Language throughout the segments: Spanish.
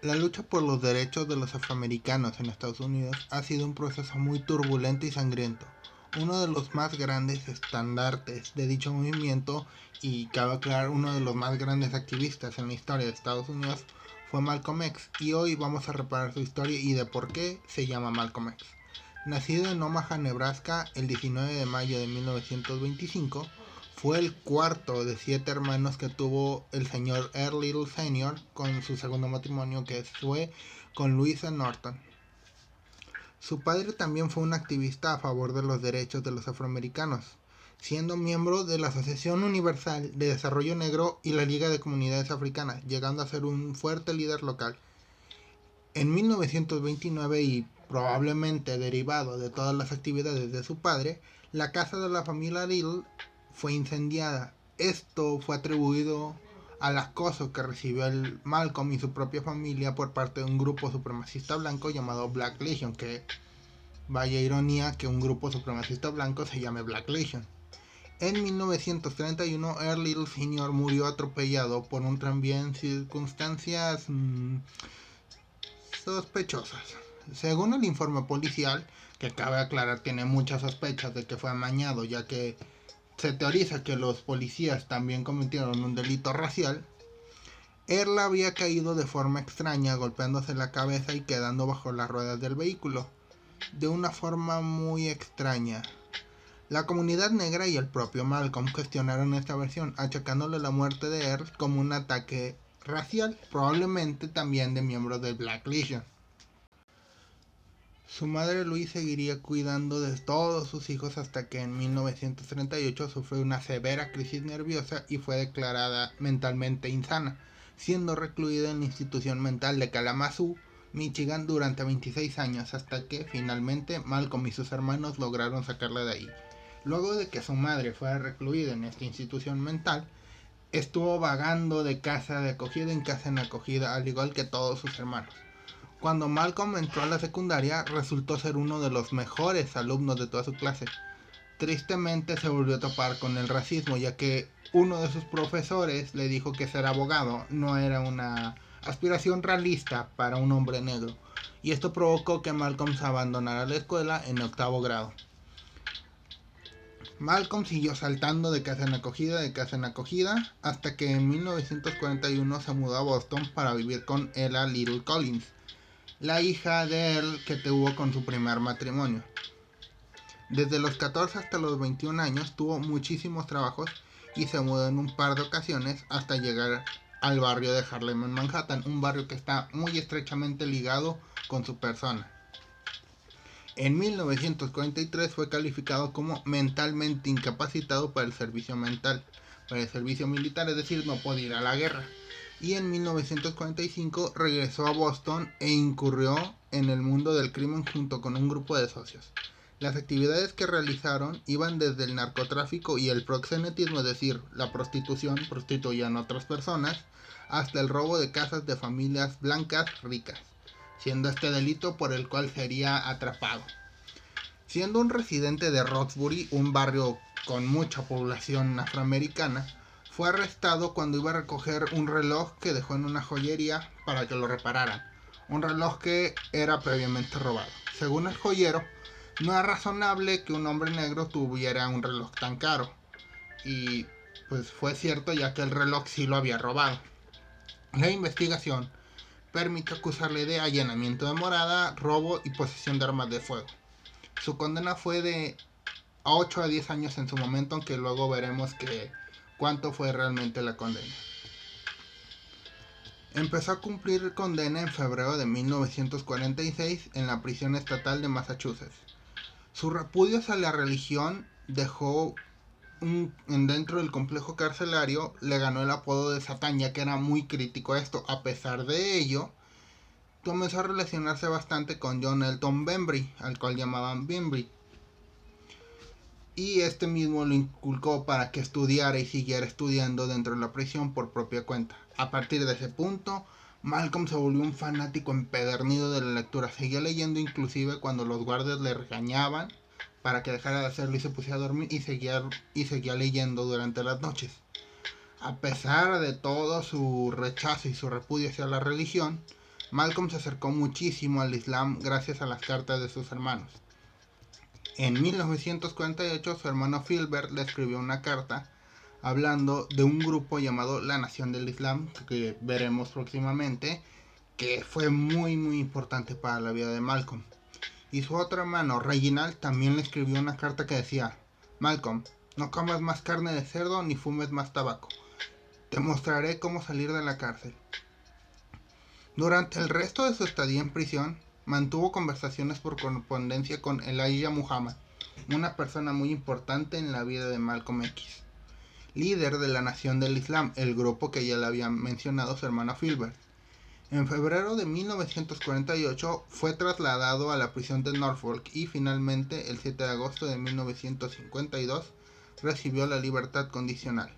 La lucha por los derechos de los afroamericanos en Estados Unidos ha sido un proceso muy turbulento y sangriento. Uno de los más grandes estandartes de dicho movimiento, y cabe aclarar uno de los más grandes activistas en la historia de Estados Unidos, fue Malcolm X, y hoy vamos a reparar su historia y de por qué se llama Malcolm X. Nacido en Omaha, Nebraska, el 19 de mayo de 1925, fue el cuarto de 7 hermanos que tuvo el señor Earl Little Sr. con su segundo matrimonio, que fue con Louisa Norton. Su padre también fue un activista a favor de los derechos de los afroamericanos, siendo miembro de la Asociación Universal de Desarrollo Negro y la Liga de Comunidades Africanas, llegando a ser un fuerte líder local. En 1929, y probablemente derivado de todas las actividades de su padre, la casa de la familia Little fue incendiada. Esto fue atribuido al acoso que recibió el Malcolm y su propia familia por parte de un grupo supremacista blanco llamado Black Legion, que vaya ironía que un grupo supremacista blanco se llame Black Legion. En 1931, Earl Little Sr. murió atropellado por un tranvía en circunstancias sospechosas. Según el informe policial, que cabe aclarar tiene muchas sospechas de que fue amañado, ya que se teoriza que los policías también cometieron un delito racial, Earl había caído de forma extraña, golpeándose la cabeza y quedando bajo las ruedas del vehículo, de una forma muy extraña. La comunidad negra y el propio Malcolm cuestionaron esta versión, achacándole la muerte de Earl como un ataque racial, probablemente también de miembros del Black Legion. Su madre Louise seguiría cuidando de todos sus hijos hasta que en 1938 sufrió una severa crisis nerviosa y fue declarada mentalmente insana, siendo recluida en la institución mental de Kalamazoo, Michigan, durante 26 años, hasta que finalmente Malcolm y sus hermanos lograron sacarla de ahí. Luego de que su madre fuera recluida en esta institución mental, estuvo vagando de casa de acogida en casa en acogida, al igual que todos sus hermanos. Cuando Malcolm entró a la secundaria, resultó ser uno de los mejores alumnos de toda su clase. Tristemente se volvió a topar con el racismo, ya que uno de sus profesores le dijo que ser abogado no era una aspiración realista para un hombre negro, y esto provocó que Malcolm se abandonara la escuela en octavo grado. Malcolm siguió saltando de casa en acogida, hasta que en 1941 se mudó a Boston para vivir con Ella Little Collins, la hija de Earl que tuvo con su primer matrimonio. Desde los 14 hasta los 21 años tuvo muchísimos trabajos y se mudó en un par de ocasiones hasta llegar al barrio de Harlem en Manhattan, un barrio que está muy estrechamente ligado con su persona. En 1943 fue calificado como mentalmente incapacitado para el servicio militar, es decir, no podía ir a la guerra. Y en 1945 regresó a Boston e incurrió en el mundo del crimen junto con un grupo de socios. Las actividades que realizaron iban desde el narcotráfico y el proxenetismo, es decir, la prostitución, prostituían a otras personas, hasta el robo de casas de familias blancas ricas, siendo este delito por el cual sería atrapado. Siendo un residente de Roxbury, un barrio con mucha población afroamericana, fue arrestado cuando iba a recoger un reloj que dejó en una joyería para que lo repararan, un reloj que era previamente robado. Según el joyero, no es razonable que un hombre negro tuviera un reloj tan caro, y pues fue cierto, ya que el reloj sí lo había robado. La investigación permitió acusarle de allanamiento de morada, robo y posesión de armas de fuego. Su condena fue de 8 a 10 años en su momento, aunque luego veremos que cuánto fue realmente la condena. Empezó a cumplir condena en febrero de 1946 en la prisión estatal de Massachusetts. Su repudio hacia la religión dejó dentro del complejo carcelario, le ganó el apodo de Satán, ya que era muy crítico a esto. A pesar de ello, comenzó a relacionarse bastante con John Elton Bembry, al cual llamaban Bembry, y este mismo lo inculcó para que estudiara y siguiera estudiando dentro de la prisión por propia cuenta. A partir de ese punto, Malcolm se volvió un fanático empedernido de la lectura. Seguía leyendo inclusive cuando los guardias le regañaban para que dejara de hacerlo y se pusiera a dormir, y seguía leyendo durante las noches. A pesar de todo su rechazo y su repudio hacia la religión, Malcolm se acercó muchísimo al Islam gracias a las cartas de sus hermanos. En 1948 su hermano Filbert le escribió una carta hablando de un grupo llamado la Nación del Islam, que veremos próximamente, que fue muy importante para la vida de Malcolm. Y su otro hermano, Reginald, también le escribió una carta que decía: Malcolm, no comas más carne de cerdo ni fumes más tabaco. Te mostraré cómo salir de la cárcel. Durante el resto de su estadía en prisión, mantuvo conversaciones por correspondencia con Elijah Muhammad, una persona muy importante en la vida de Malcolm X, líder de la Nación del Islam, el grupo que ya le había mencionado su hermano Filbert. En febrero de 1948 fue trasladado a la prisión de Norfolk y finalmente el 7 de agosto de 1952 recibió la libertad condicional.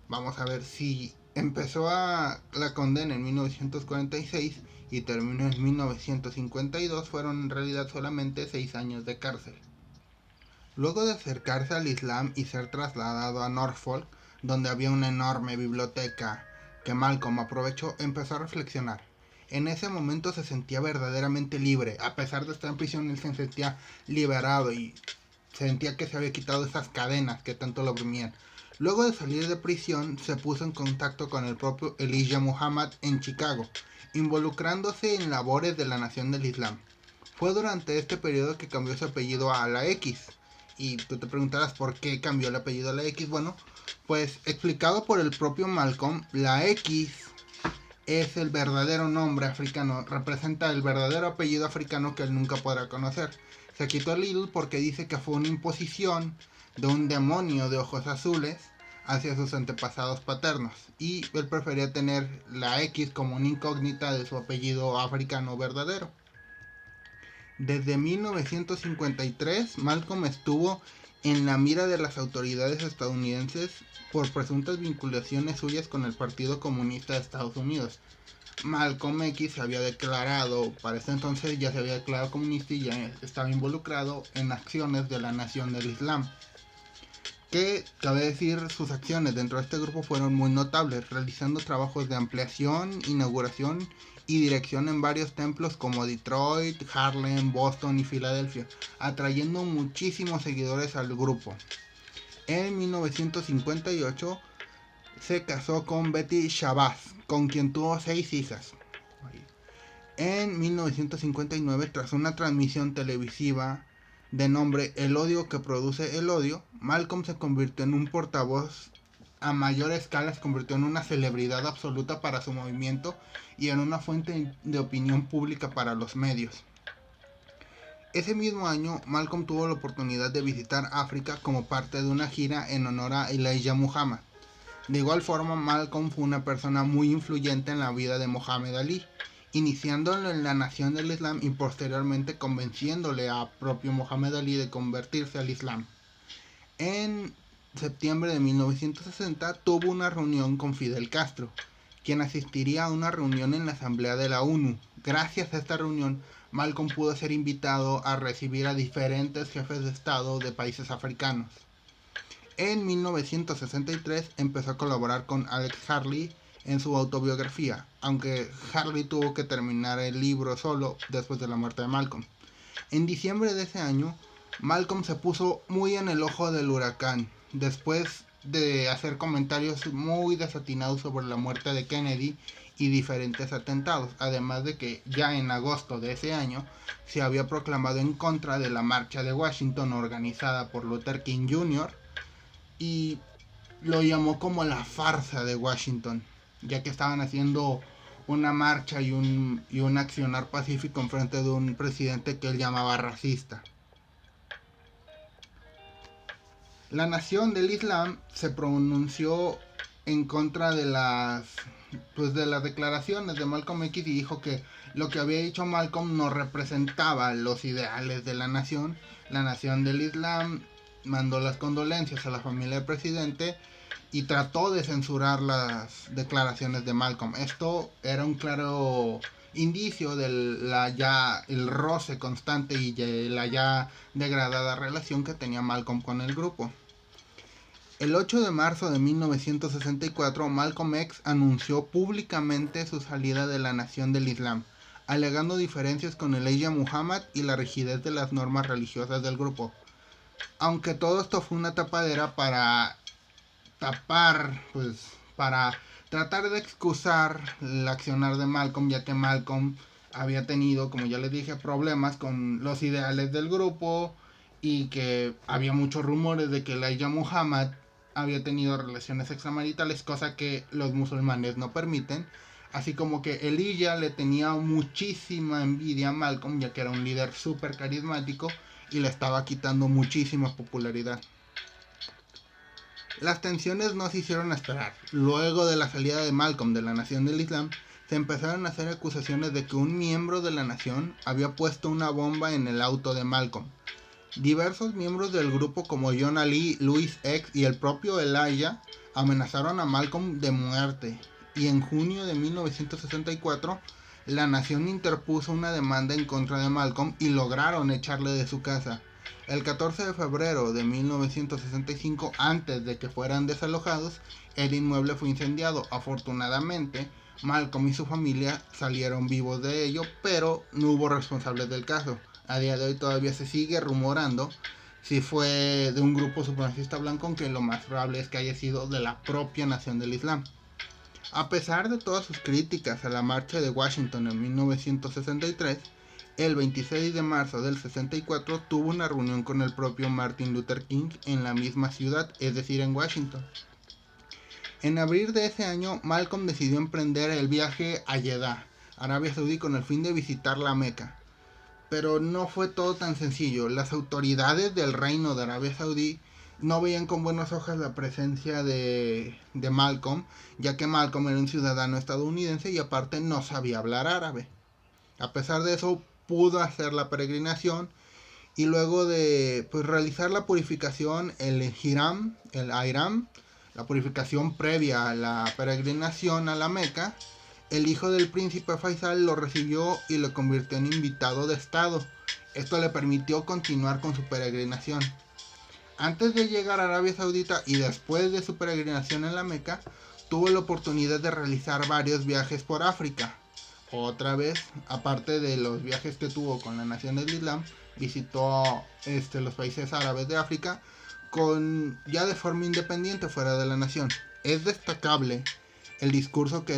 Vamos a ver si empezó la condena en 1946 y terminó en 1952, fueron en realidad solamente 6 años de cárcel. Luego de acercarse al Islam y ser trasladado a Norfolk, donde había una enorme biblioteca que Malcolm aprovechó, empezó a reflexionar. En ese momento se sentía verdaderamente libre. A pesar de estar en prisión, él se sentía liberado y sentía que se había quitado esas cadenas que tanto lo oprimían. Luego de salir de prisión, se puso en contacto con el propio Elijah Muhammad en Chicago, involucrándose en labores de la Nación del Islam. Fue durante este periodo que cambió su apellido a la X. Y tú te preguntarás por qué cambió el apellido a la X. Bueno, pues explicado por el propio Malcolm, la X es el verdadero nombre africano, representa el verdadero apellido africano que él nunca podrá conocer. Se quitó el Little porque dice que fue una imposición de un demonio de ojos azules hacia sus antepasados paternos, y él prefería tener la X como una incógnita de su apellido africano verdadero. Desde 1953, Malcolm estuvo en la mira de las autoridades estadounidenses por presuntas vinculaciones suyas con el Partido Comunista de Estados Unidos. Malcolm X se había declarado, para ese entonces ya se había declarado comunista y ya estaba involucrado en acciones de la Nación del Islam. Que, cabe decir, sus acciones dentro de este grupo fueron muy notables, realizando trabajos de ampliación, inauguración y dirección en varios templos como Detroit, Harlem, Boston y Filadelfia, atrayendo muchísimos seguidores al grupo. En 1958 se casó con Betty Shabazz, con quien tuvo 6 hijas. En 1959, tras una transmisión televisiva de nombre El odio que produce el odio, Malcolm se convirtió en un portavoz a mayor escala, se convirtió en una celebridad absoluta para su movimiento y en una fuente de opinión pública para los medios. Ese mismo año, Malcolm tuvo la oportunidad de visitar África como parte de una gira en honor a Elijah Muhammad. De igual forma, Malcolm fue una persona muy influyente en la vida de Muhammad Ali, iniciándolo en la Nación del Islam y posteriormente convenciéndole a propio Muhammad Ali de convertirse al Islam. En septiembre de 1960 tuvo una reunión con Fidel Castro, quien asistiría a una reunión en la Asamblea de la ONU. Gracias a esta reunión, Malcolm pudo ser invitado a recibir a diferentes jefes de Estado de países africanos. En 1963 empezó a colaborar con Alex Haley en su autobiografía, aunque Haley tuvo que terminar el libro solo después de la muerte de Malcolm. En diciembre de ese año, Malcolm se puso muy en el ojo del huracán, después de hacer comentarios muy desatinados sobre la muerte de Kennedy y diferentes atentados, además de que ya en agosto de ese año se había proclamado en contra de la marcha de Washington organizada por Luther King Jr. y lo llamó como la farsa de Washington, ya que estaban haciendo una marcha y un accionar pacífico en frente de un presidente que él llamaba racista. La Nación del Islam se pronunció en contra de las declaraciones de Malcolm X y dijo que lo que había dicho Malcolm no representaba los ideales de la nación. La Nación del Islam mandó las condolencias a la familia del presidente y trató de censurar las declaraciones de Malcolm. Esto era un claro indicio de el roce constante y de la ya degradada relación que tenía Malcolm con el grupo. El 8 de marzo de 1964, Malcolm X anunció públicamente su salida de la Nación del Islam. alegando diferencias con Elijah Muhammad y la rigidez de las normas religiosas del grupo. Aunque todo esto fue una tapadera para tapar, para tratar de excusar el accionar de Malcolm, ya que Malcolm había tenido, como ya les dije, problemas con los ideales del grupo y que había muchos rumores de que Elijah Muhammad había tenido relaciones extramaritales, cosa que los musulmanes no permiten. Así como que Elijah le tenía muchísima envidia a Malcolm, ya que era un líder súper carismático y le estaba quitando muchísima popularidad. Las tensiones no se hicieron esperar. Luego de la salida de Malcolm de la Nación del Islam, se empezaron a hacer acusaciones de que un miembro de la nación había puesto una bomba en el auto de Malcolm. Diversos miembros del grupo como John Ali, Louis X y el propio Elijah amenazaron a Malcolm de muerte, y en junio de 1964 la nación interpuso una demanda en contra de Malcolm y lograron echarle de su casa. El 14 de febrero de 1965, antes de que fueran desalojados, el inmueble fue incendiado. Afortunadamente, Malcolm y su familia salieron vivos de ello, pero no hubo responsables del caso. A día de hoy todavía se sigue rumorando si fue de un grupo supremacista blanco, aunque lo más probable es que haya sido de la propia Nación del Islam. A pesar de todas sus críticas a la marcha de Washington en 1963, el 26 de marzo del 64 tuvo una reunión con el propio Martin Luther King en la misma ciudad, es decir, en Washington. En abril de ese año, Malcolm decidió emprender el viaje a Jeddah, Arabia Saudí, con el fin de visitar la Meca. Pero no fue todo tan sencillo. Las autoridades del reino de Arabia Saudí no veían con buenos ojos la presencia de Malcolm, ya que Malcolm era un ciudadano estadounidense y aparte no sabía hablar árabe. A pesar de eso, pudo hacer la peregrinación y luego de realizar la purificación, el Ihram, la purificación previa a la peregrinación a la Meca, el hijo del príncipe Faisal lo recibió y lo convirtió en invitado de estado. Esto le permitió continuar con su peregrinación. Antes de llegar a Arabia Saudita y después de su peregrinación en la Meca, tuvo la oportunidad de realizar varios viajes por África. Otra vez, aparte de los viajes que tuvo con la Nación del Islam, visitó los países árabes de África ya de forma independiente fuera de la nación. Es destacable el discurso que